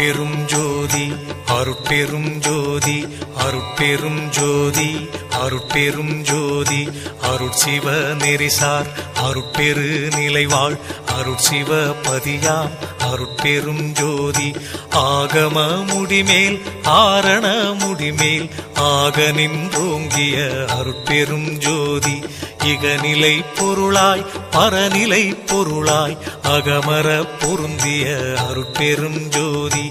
அருட்பெரும் ஜோதி அருட்பெரும் ஜோதி அருட்பெரும் ஜோதி அருட்பெரும் ஜோதி அருட்சிவ நெறிசார் அருட்பெரு நிலைவாழ் அருட்சிவ பதியாம் அருட்பெரும் ஜோதி ஆகம முடிமேல் ஆரண முடிமேல் ஆக நின்றோங்கிய அருட்பெரும் ஜோதி இகநிலை பொருளாய் பரநிலை பொருளாய் அகமர பொருந்திய அருட்பெரும் ஜோதி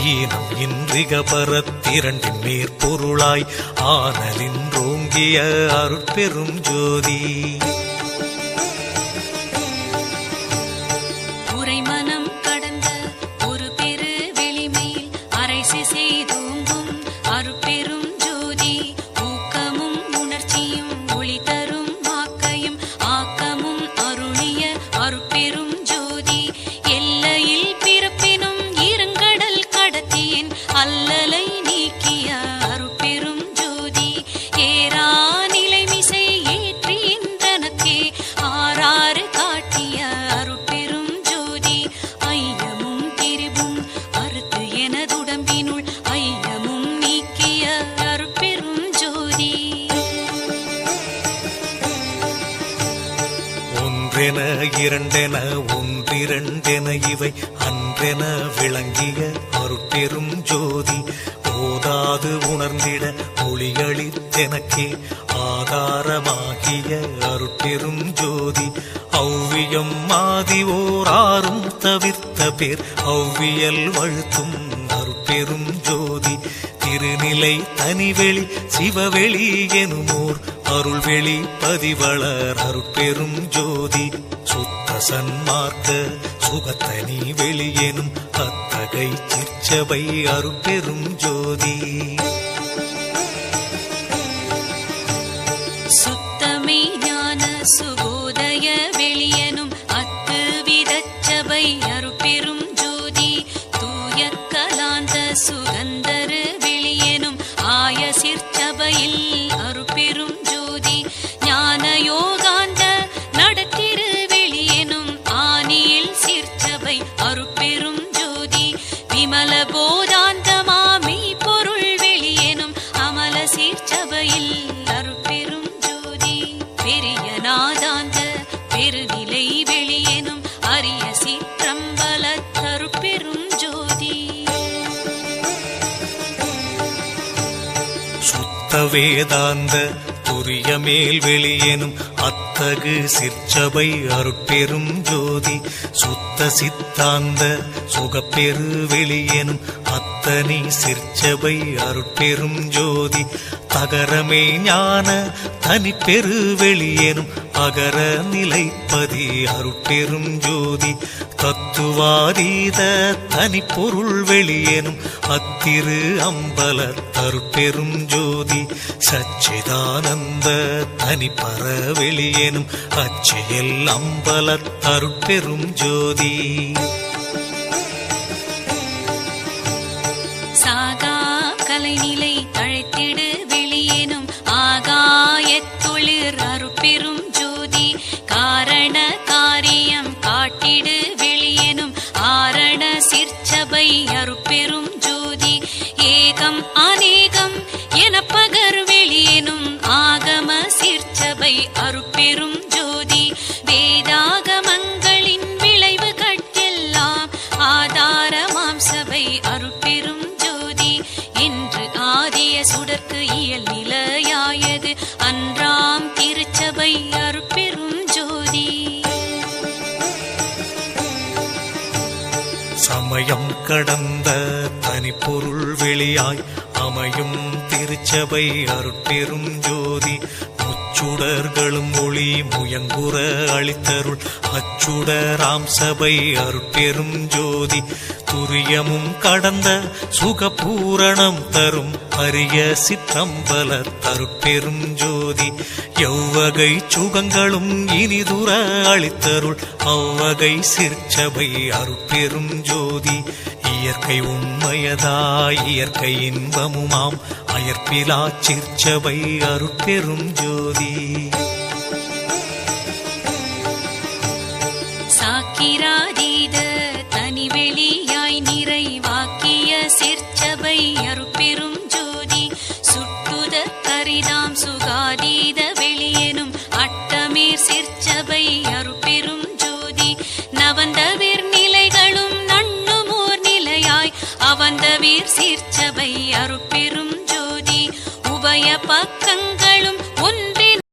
ஈனம் இன்றிக பரத்திரண்டின் மேற்பொருளாய் ஆனலின்றோங்கிய அருட்பெரும் ஜோதி உரைமனம் கடந்த ஒரு பெரு வெளிமேல் அரைசி செய்தோங்கும் அருட்பெரும் ஜோதி ஊக்கமும் உணர்ச்சியும் ஒளி தரும் வாக்கையும் ஆக்கமும் அருளிய அருட்பெரும் ஜோதி எல்லையில் பிறப்பினும் இருங்கடல் கடத்தியின் அல்லலை நீக்கிய அருட்பெரும் ஜோதி ஏரா நிலைமிசை ஏற்றின்றனக்கே ஆறாறு காட்டிய அருட்பெரும் ஜோதி ஐயமும் திரிவும் அறுத்து எனதுடம்பினுள் ஐயமும் நீக்கிய அருட்பெரும் ஜோதி ஒன்றென இரண்டென ஒன்றிரண்டென இவை அன்றென விளங்கிய அருட்பெரும் ஜோதி ஓதாது உணர்ந்திட ஒளியளித்தெனக்கே ஆதாரமாகிய அருட்பெரும் ஜோதி ஔவியம் மாதி ஓராறும் தவிர்த்த பேர் ஔவியல் வழுத்தும் அருட்பெரும் ஜோதி திருநிலை தனிவெளி சிவவெளி எனுமோர் அருள்வெளி பதிவளர் அருட்பெரும் ஜோதி சுத்த சன்மார்க்க சுகத்தனி வெளியெனும் அத்தகை சிற்சபை அருட்பெரும் ஜோதி சுத்தமே ஞான சுபோதய வெளியனும் அத்து விதச்சபை அருட்பெரும் ஜோதி தூய கலாந்த சுகந்தரு வெளியனும் ஆய சிற்சபையில் அருட்பெரும் ஜோதி ஞான யோகாந்த நடத்திரு வெளியனும் ஆனியில் சிற்சபை அருட்பெரும் ஜோதி விமல போதாந்தமாமை பொருள் வெளியனும் அமல சிற்சபையில் அருட்பெரும் ஜோதி பெரிய நாதாந்த பெருநிலை வெளியனும் அரிய சிற்றம்பல அருட்பெரும் ஜோதி சுத்த வேதாந்த துரிய மேல் வெளியெனும் அத்தகு சிற்சபை அருட்பெரும் ஜோதி சுத்த சித்தாந்த சுகப்பெரு வெளியெனும் அத்தனி சிற்சபை அருட்பெரும் ஜோதி தகரமே ஞான தனிப்பெரு வெளியெனும் அகர நிலைப்பதி அருட்பெரும் ஜோதி தத்துவாதீத தனிப்பொருள் வெளியெனும் அத்திரு அம்பல அருட்பெரும் ஜோதி சச்சிதானந்த தனிப்பர வெளியெனும் அச்சியல் அம்பல அருட்பெரும் ஜோதி சாகா கலைநிலை தழைத்திடு வெளியேனும் ஆகாயத்தொழிற் அருட்பெரும் ஜோதி காரண காரியம் காட்டிடு வெளியேனும் ஆரண சிற்சபை அருட்பெரும் ஜோதி ஏகம் அநேகம் என பகர் வெளியேனும் ஆகம சிற்சபை அருட்பெரும் ஜோதி வேதாகமங்களின் விளைவு கட்டெல்லாம் ஆதாரமாம் சபை அருட்பெரும் ஜோதி என்று ஆதிய சுடர்க்கு இயல் நிலையாயது அன்றாம் திருச்சபை அருட்பெரும் ஜோதி சமயம் கடந்த தனிப்பொருள் வெளியாய் அமையும் திருச்சபை அருட்பெரும் ஜோதி முச்சுடர்களும் ஒளி முயங்குற அளித்தருள் அச்சுடராம் சபை அருட்பெரும் ஜோதி துரியமும் கடந்த சுகபூரணம் தரும் அரிய சிற்றம்பல அருட்பெரும் ஜோதி எவ்வகை சுகங்களும் இனிதுர அளித்தருள் அவ்வகை சிற்சபை அருட்பெரும் ஜோதி இயற்கை உண்மையதாய் இயற்கை இன்பமுமாம் அயற்பிலா சிற்சபை அருட்பெரும் ஜோதி சாக்கிராதீத தனிவெளியாய் நிறைவாக்கிய சிற்சபை அருட்பெரும் ஜோதி சுட்டுத கரிதாம் சுகாதீத வெளியெனும் அட்டமீர் சிற்சபை அருட்பெரும் ஜோதி நவந்தவீர் நிலைகளும் நண்ணுமோர் நிலையாய் அவந்தவீர் சிற்சபை அருட்பெரும் ஜோதி உபய பக்கங்கள்